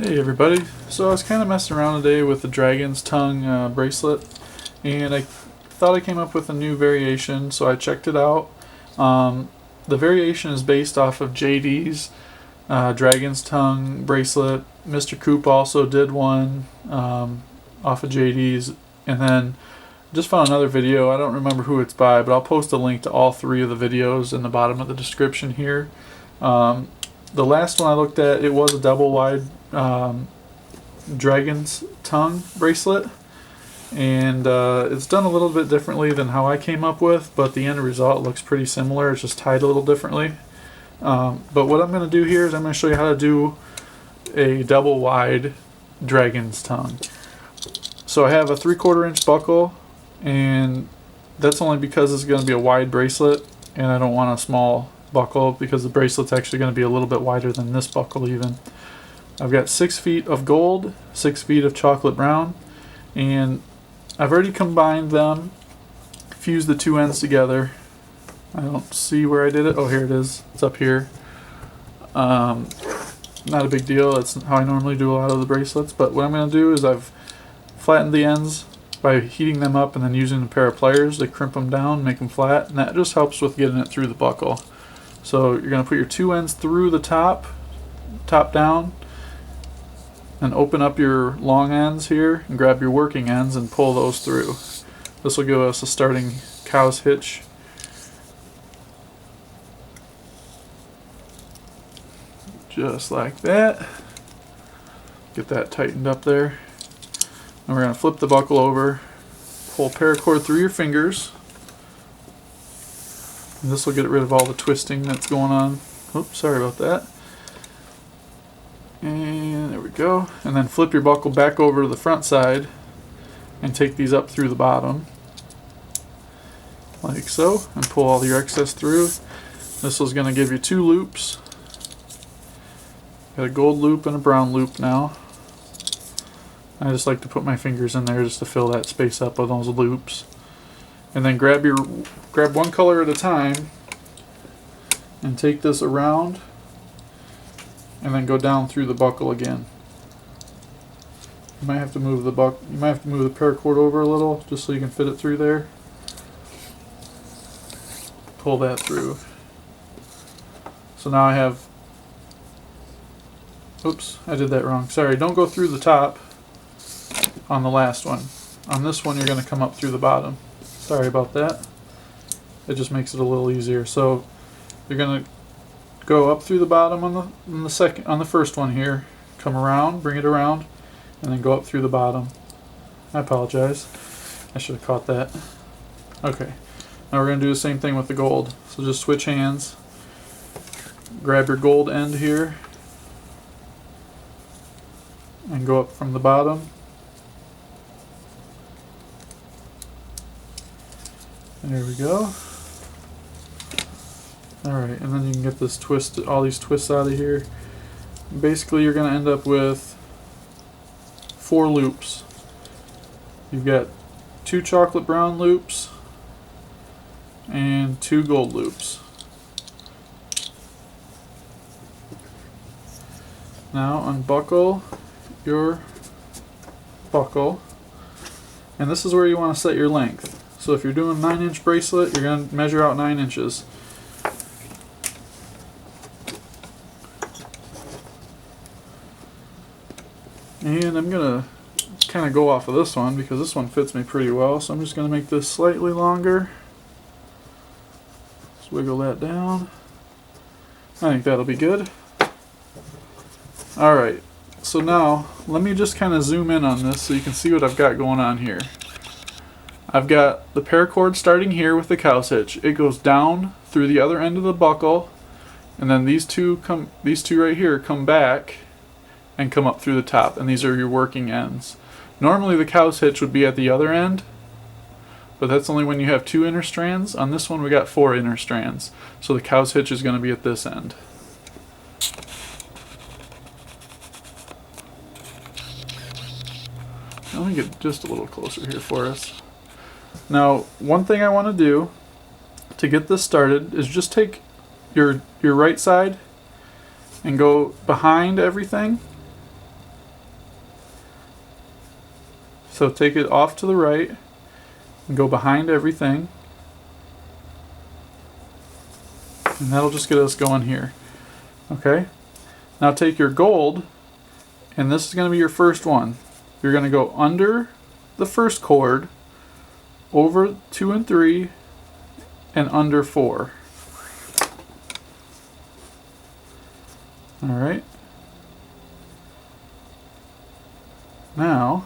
Hey everybody, so I was kind of messing around today with the dragon's tongue bracelet, and I thought I came up with a new variation, so I checked it out. The variation is based off of JD's dragon's tongue bracelet. Mr. Coop also did one off of JD's, and then just found another video. I don't remember who it's by, but I'll post a link to all three of the videos in the bottom of the description here. The last one I looked at, it was a double wide dragon's tongue bracelet, and it's done a little bit differently than how I came up with, but the end result looks pretty similar. It's just tied a little differently. But what I'm going to do here is I'm going to show you how to do a double wide dragon's tongue. So I have a 3/4 inch buckle, and that's only because it's going to be a wide bracelet, and I don't want a small buckle because the bracelet's actually going to be a little bit wider than this buckle even. I've got 6 feet of gold, 6 feet of chocolate brown, and I've already combined them, fused the two ends together. I don't see where I did it. Oh, here it is. It's up here. Not a big deal. That's how I normally do a lot of the bracelets, but what I'm going to do is I've flattened the ends by heating them up and then using a pair of pliers to crimp them down, make them flat, and that just helps with getting it through the buckle. So you're going to put your two ends through the top down, and open up your long ends here and grab your working ends and pull those through. This will give us a starting cow's hitch. Just like that. Get that tightened up there. And we're going to flip the buckle over, pull paracord through your fingers. And this will get rid of all the twisting that's going on. Oops, sorry about that. And there we go. And then flip your buckle back over to the front side and take these up through the bottom, like so, and pull all your excess through. This is going to give you 2 loops. Got a gold loop and a brown loop now. I just like to put my fingers in there just to fill that space up with those loops. And then grab one color at a time and take this around and then go down through the buckle again. You might have to move the paracord over a little just so you can fit it through there. Pull that through. So now I have, oops, I did that wrong. Sorry, don't go through the top on the last one. On this one you're going to come up through the bottom. Sorry about that. It just makes it a little easier. So you're going to go up through the bottom on the first one here, come around, bring it around, and then go up through the bottom. I apologize. I should have caught that. Okay. Now we're going to do the same thing with the gold. So just switch hands. Grab your gold end here and go up from the bottom. There we go. Alright, and then you can get this twist, all these twists out of here. Basically you're going to end up with 4 loops. You've got 2 chocolate brown loops and 2 gold loops. Now unbuckle your buckle, and this is where you want to set your length. So if you're doing a 9-inch bracelet, you're going to measure out 9 inches. And I'm going to kind of go off of this one because this one fits me pretty well, so I'm just going to make this slightly longer. Just wiggle that down. I think that'll be good. Alright, so now let me just kind of zoom in on this so you can see what I've got going on here. I've got the paracord starting here with the cow's hitch. It goes down through the other end of the buckle, and then these two right here come back and come up through the top, and these are your working ends. Normally the cow's hitch would be at the other end, but that's only when you have 2 inner strands. On this one we got 4 inner strands, so the cow's hitch is going to be at this end. Let me get just a little closer here for us. Now, one thing I want to do to get this started is just take your right side and go behind everything So take it off to the right and go behind everything. And that'll just get us going here. Okay? Now take your gold, and this is going to be your first one. You're going to go under the first cord, over 2 and 3, and under 4. Alright. Now,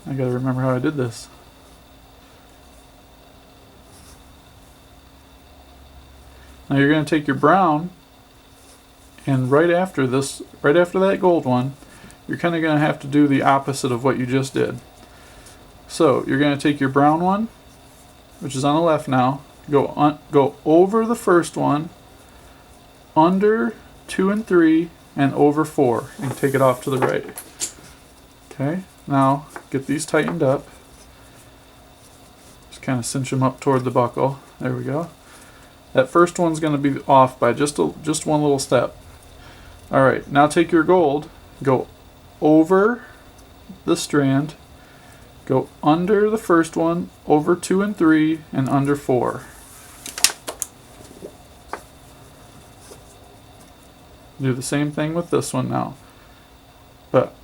I gotta remember how I did this. Now you're going to take your brown, and right after that gold one, you're kind of going to have to do the opposite of what you just did. So you're going to take your brown one, which is on the left now, go over the first one, under 2 and 3, and over 4, and take it off to the right. Okay, now get these tightened up. Just kind of cinch them up toward the buckle. There we go. That first one's going to be off by just one little step. Alright, now take your gold, go over the strand, go under the first one, over 2 and 3, and under 4. Do the same thing with this one now, but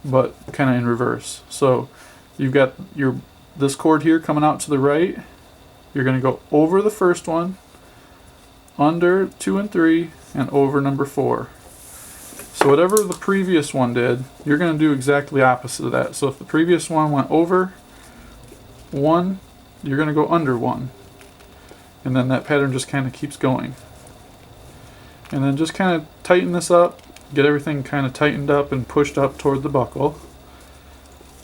kind of in reverse. So you've got this cord here coming out to the right. You're going to go over the first one, under 2 and 3, and over number 4. So whatever the previous one did, you're going to do exactly opposite of that. So if the previous one went over 1, you're going to go under 1. And then that pattern just kind of keeps going. And then just kind of tighten this up, get everything kind of tightened up and pushed up toward the buckle.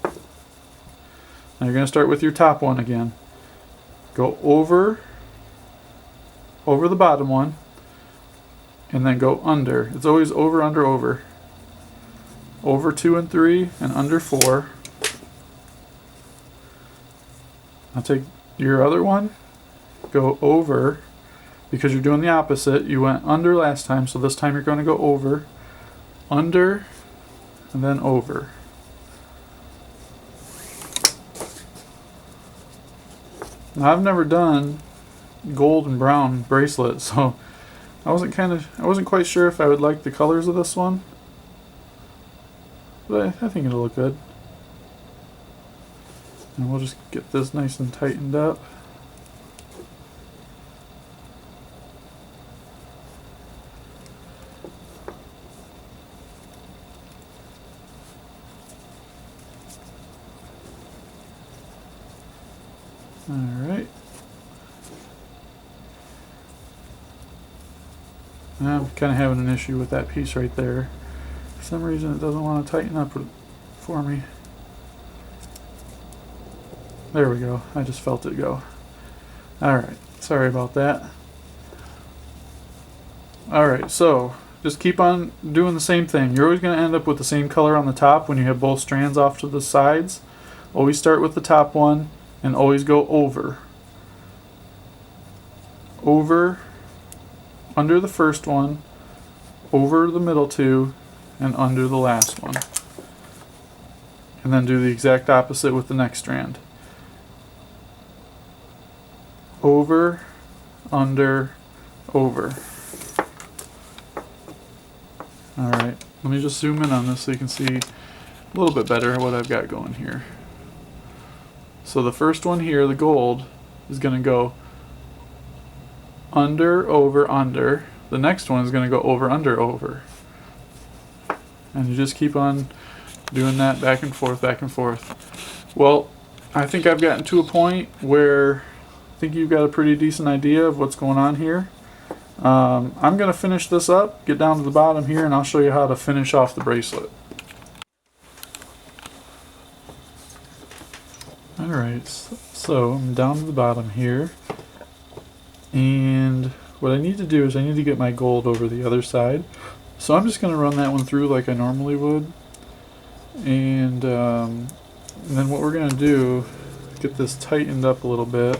Now you're going to start with your top one again. Go over the bottom one, and then go under. It's always over, under, over. Over 2 and 3, and under 4. Now take your other one, go over, because you're doing the opposite. You went under last time, so this time you're going to go over, under, and then over. Now I've never done gold and brown bracelet, so I wasn't quite sure if I would like the colors of this one, but I think it'll look good. And we'll just get this nice and tightened up. Alright. I'm kind of having an issue with that piece right there. For some reason it doesn't want to tighten up for me. There we go. I just felt it go. Alright. Sorry about that. Alright, so just keep on doing the same thing. You're always going to end up with the same color on the top when you have both strands off to the sides. Always start with the top one and always go over. Over, under the first one, over the middle two, and under the last one. And then do the exact opposite with the next strand. Over, under, over. Alright, let me just zoom in on this so you can see a little bit better what I've got going here. So the first one here, the gold, is going to go under, over, under. The next one is going to go over, under, over. And you just keep on doing that back and forth, back and forth. Well, I think I've gotten to a point where I think you've got a pretty decent idea of what's going on here. I'm going to finish this up, get down to the bottom here, and I'll show you how to finish off the bracelet. Alright, so I'm down to the bottom here, and what I need to do is I need to get my gold over the other side. So I'm just going to run that one through like I normally would, and then what we're going to do is get this tightened up a little bit.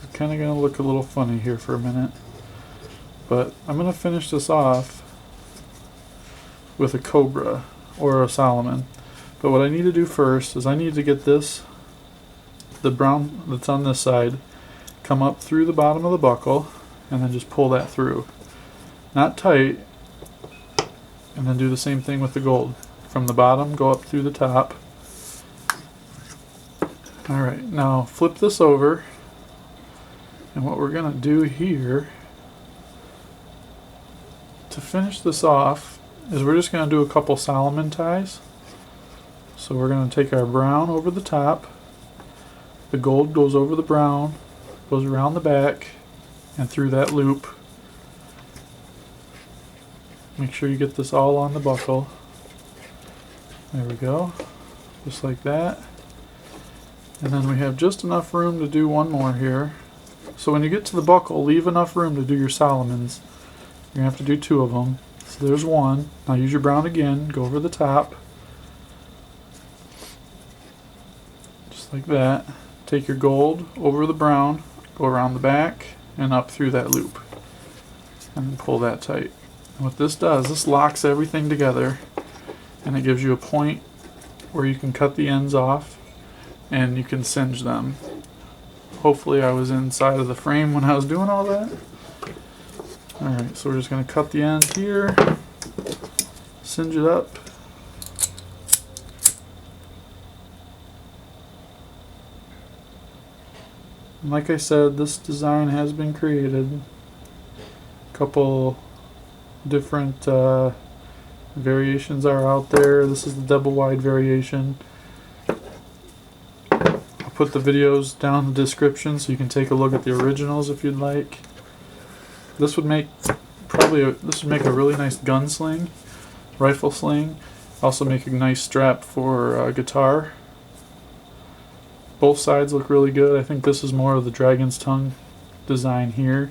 It's kind of going to look a little funny here for a minute, but I'm going to finish this off with a cobra. or a Solomon. But what I need to do first is I need to get this, the brown that's on this side, come up through the bottom of the buckle and then just pull that through. Not tight, and then do the same thing with the gold. From the bottom, go up through the top. Alright, now flip this over, and what we're going to do here to finish this off is we're just going to do a couple Solomon ties. So we're going to take our brown over the top, the gold goes over the brown, goes around the back and through that loop. Make sure you get this all on the buckle. There we go, just like that. And then we have just enough room to do one more here. So when you get to the buckle, leave enough room to do your Solomons. You're going to have to do 2 of them. So there's one. Now use your brown again, go over the top. Just like that. Take your gold over the brown, go around the back and up through that loop. And then pull that tight. And what this does, this locks everything together and it gives you a point where you can cut the ends off and you can singe them. Hopefully I was inside of the frame when I was doing all that. Alright, so we're just going to cut the end here, singe it up. And like I said, this design has been created. A couple different variations are out there. This is the double wide variation. Put the videos down in the description so you can take a look at the originals if you'd like. This would make a really nice gun sling, rifle sling. Also make a nice strap for guitar. Both sides look really good. I think this is more of the dragon's tongue design here,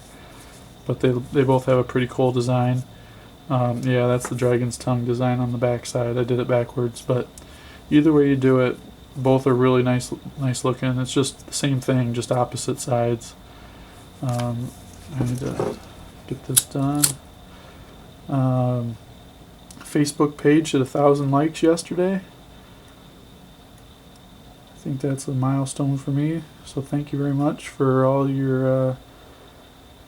but they both have a pretty cool design. Yeah, that's the dragon's tongue design on the back side. I did it backwards, but either way you do it, both are really nice looking. It's just the same thing, just opposite sides. I need to get this done. Facebook page hit 1,000 likes yesterday. I think that's a milestone for me. So thank you very much for all your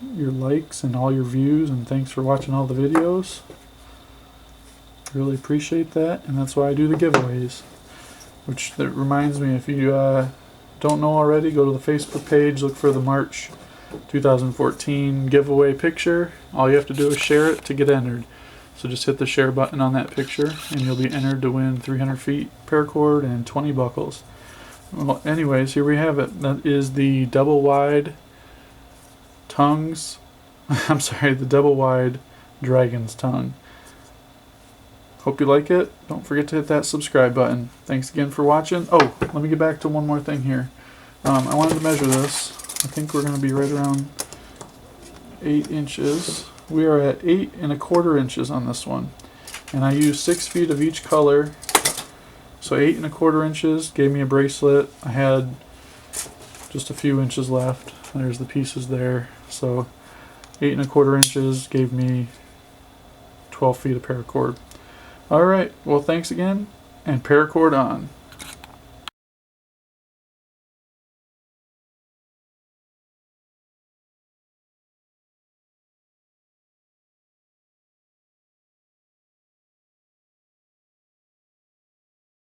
likes and all your views, and thanks for watching all the videos. Really appreciate that, and that's why I do the giveaways. Which that reminds me, if you don't know already, go to the Facebook page, look for the March 2014 giveaway picture. All you have to do is share it to get entered. So just hit the share button on that picture and you'll be entered to win 300 feet paracord and 20 buckles. Well, anyways, here we have it. That is the double wide tongues. I'm sorry, the double wide dragon's tongue. Hope you like it. Don't forget to hit that subscribe button. Thanks again for watching. Oh, let me get back to one more thing here. I wanted to measure this. I think we're going to be right around 8 inches. We are at 8 1/4 inches on this one. And I used 6 feet of each color. So 8 1/4 inches gave me a bracelet. I had just a few inches left. There's the pieces there. So 8 1/4 inches gave me 12 feet of paracord. Alright, well thanks again, and paracord on.